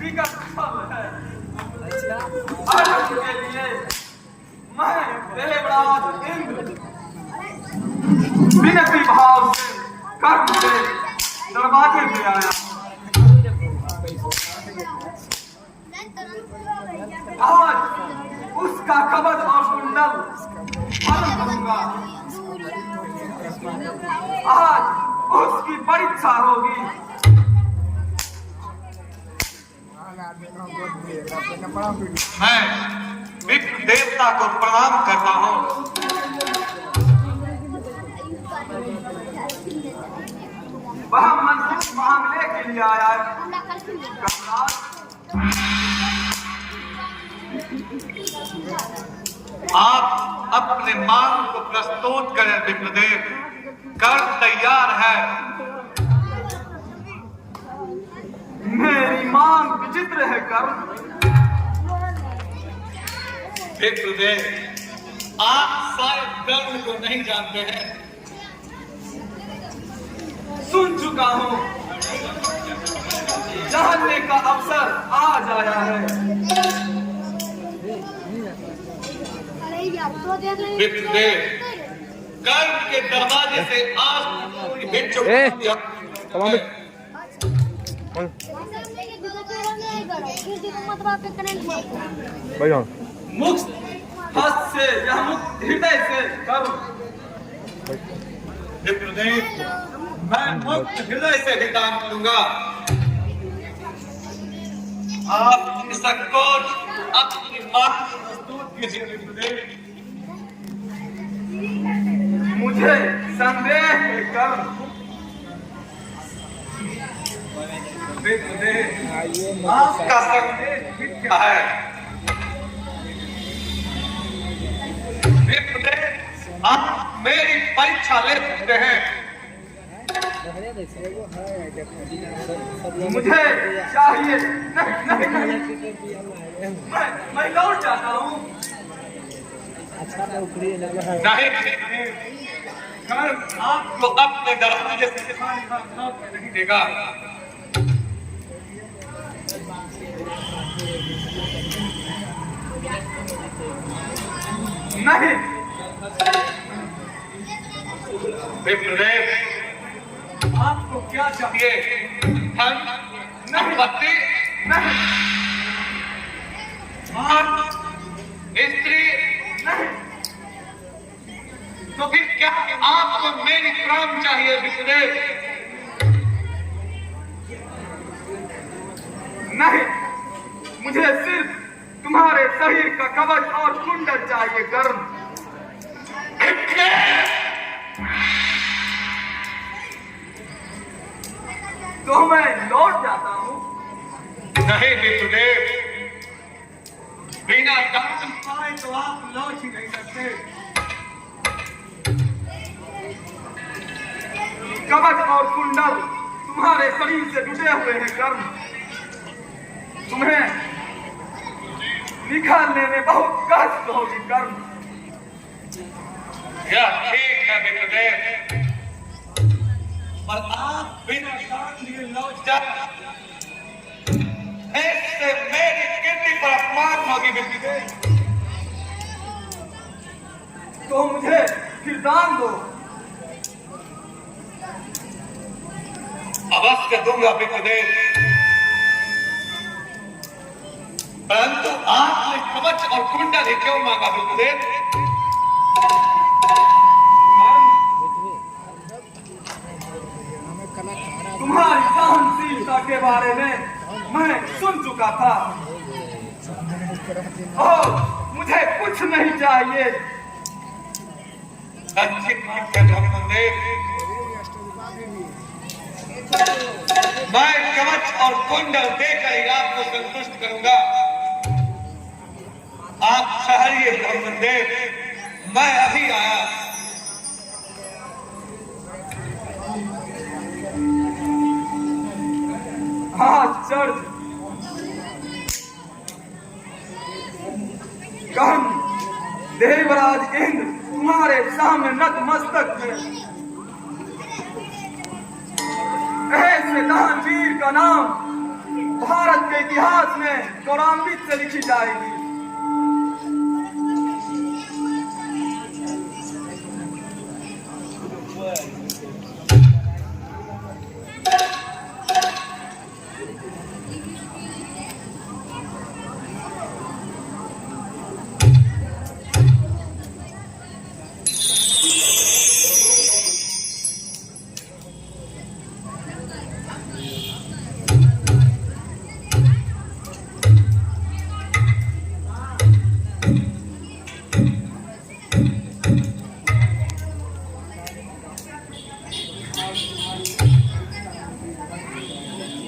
विगत फल है। अर्घ के लिए मैं देवराज इंद्र विनती भाव से कर्म से दरवाजे पे आया। आज उसका कवच और कुंडल हरण करूंगा। आज उसकी परीक्षा होगी। मैं विप्र देवता को प्रणाम करता हूँ। वह मंत्र मांगने के लिए आया है। आप अपने मांग को प्रस्तुत करें विप्रदेव, कर तैयार है। मेरी मांग विचित्र है कर्म। विप्रदेव, आप शायद कर्म को नहीं जानते हैं। सुन चुका हूँ, जानने का अवसर आज आया है। विप्रदेव, कर्म के दरवाजे से आज हिट चुका है। मुक्त हस्त से या मुक्त हृदय से कर्म। विप्रदेव, मैं मुक्त हृदय से भी दान करूंगा। आप निसंकोच अपनी मांग प्रस्तुत कीजिए विप्रदेव। मुझे संदेह है कर्म। विप्रदेव, आपका संदेह मिथ्या है। विप्रदेव, आप मेरी परीक्षा ले सकते हैं। मुझे चाहिए नहीं, नहीं। मैं लौट जाता हूँ। नहीं, कर्म आपको अपने दरवाजे से नहीं देगा। नहीं, विप्रदेव, आपको क्या चाहिए? धन, संपत्ति, नहीं, मान, स्त्री, नहीं। तो फिर क्या आपको मेरी प्राण चाहिए विप्रदेव? नहीं, मुझे सिर्फ तुम्हारे शरीर का कवच और कुंडल चाहिए कर्म। तो मैं लौट जाता हूँ। नहीं विप्रदेव, बिना दान पाए तो आप लौट ही नहीं सकते। कवच और कुंडल तुम्हारे शरीर से जुड़े हुए हैं कर्म। तुम्हें निकालने में बहुत कष्ट होगी कर्म। यह ठीक है विप्रदेव, पर आप बिना दान लिए लौट जाए ऐसे मेरी कीर्ति पर अपमान होगी विप्रदेव। तो मुझे फिर दान दो। अवश्य दूंगा विप्रदेव, परंतु आपने कवच और कुंडल ही क्यों मांगा विप्रदेव? तुम्हारी सहनशीलता के बारे में मैं सुन चुका था और मुझे कुछ नहीं चाहिए। अच्छी बात है धर्मदेव, मैं कवच और कुंडल देकर ही आपको संतुष्ट करूंगा। आप ठहरिए धर्मदेव, मैं अभी आया। आश्चर्य, कर्म, देवराज इंद्र तुम्हारे सामने नतमस्तक है। ऐसे दानवीर का नाम भारत के इतिहास में गौरवान्वित से लिखी जाएगी।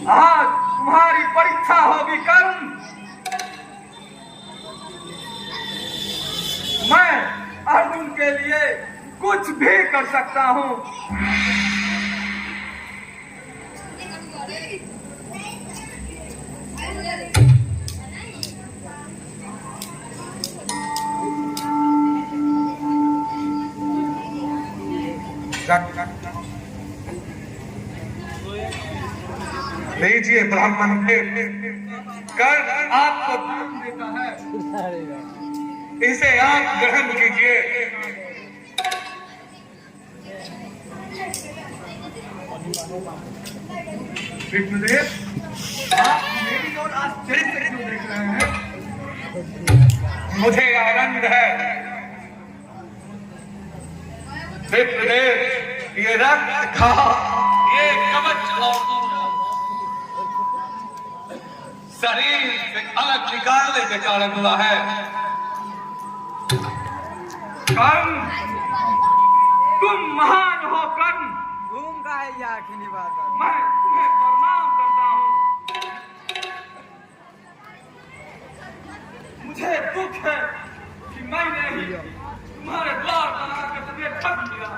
आज तुम्हारी परीक्षा होगी कर्म। मैं अर्जुन के लिए कुछ भी कर सकता हूँ। लीजिए ब्राह्मण कर आपको धर्म देता है। इसे आप ग्रहण कीजिए। विष्णुदेव, आप मेरी ओर आश्चर्य से क्यों देख रहे हैं? मुझे आनंद है विष्णुदेव, ये रक्त खा, ये कवच और शरीर से अलग निकालने के कारण हुआ है। कर्म, तुम महान हो कर्म। घूम का है ये आखिरी बात है। मैं तुम्हें प्रणाम करता हूँ। मुझे दुख है कि मैंने ही तुम्हारे द्वार बनाकर तुम्हें ठग दिया।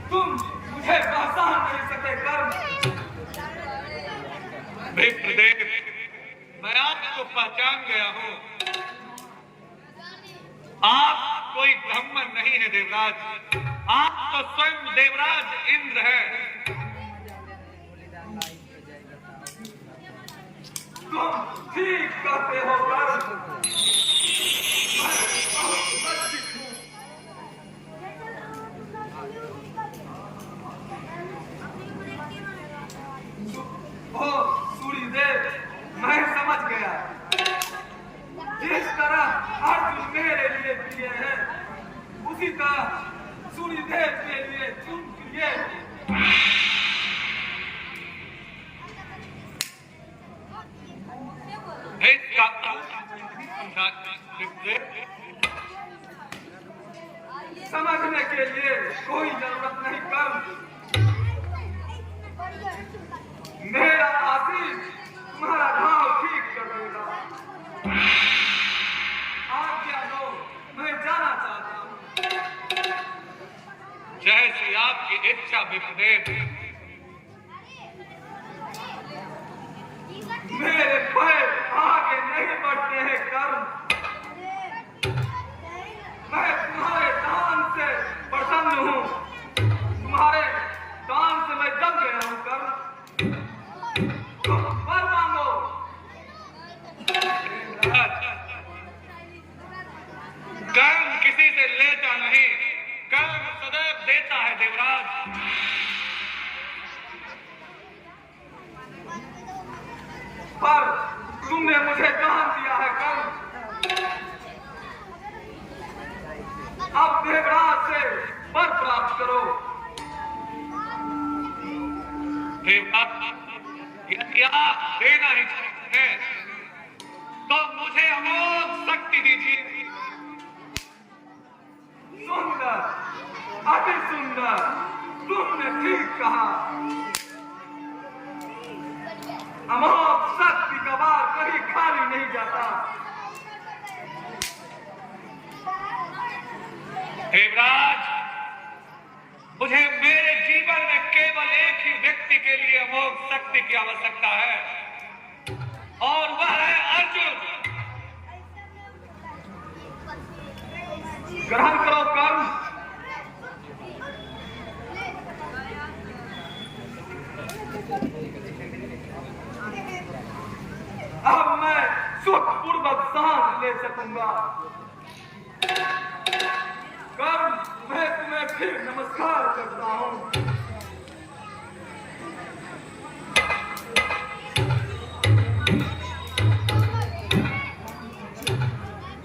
तुम मुझे पहचान नहीं सके कर्म। विष्णुदेव, मैं आपको पहचान गया हूँ। आप कोई ब्राह्मण नहीं है देवराज, आप तो स्वयं देवराज इंद्र है। तुम ठीक कहते हो कर्म। मैं बहुत लज्जित हूँ। ओ सूर्यदेव, मैं समझ गया। जिस तरह अर्जुन मेरे लिए प्रिय है, उसी तरह सूर्यदेव के लिए तुम प्रिय हो। समझने के लिए कोई जरूरत नहीं कर्म। मेरा आशीष तुम्हारा घाव ठीक कर देगा। आज्ञा दो, मैं जाना चाहता हूँ। जैसी आपकी इच्छा विष्णुदेव। मेरे पैर आगे नहीं बढ़ते हैं कर्म। मैं तुम्हारे दान से प्रसन्न हूँ। तुम्हारे दान से मैं जम गया हूँ कर्म। तुम वर मांगो। कर्म किसी से लेता नहीं, कर्म सदैव देता है देवराज। पर तुमने मुझे दान दिया है कर्म। अब देवराज से वर प्राप्त करो। देवराज, यदि आप देना ही चाहते हैं तो मुझे अमोघ शक्ति दीजिए। सुंदर, अति सुंदर, तुमने ठीक कहा। अमोघ शक्ति का बार कभी खाली नहीं जाता। देवराज, मुझे मेरे जीवन में केवल एक ही व्यक्ति के लिए अमोघ शक्ति की आवश्यकता है, और वह है अर्जुन। ग्रहण करो कर्म। ले सकूंगा। कर्म, मैं तुम्हें फिर नमस्कार करता हूं।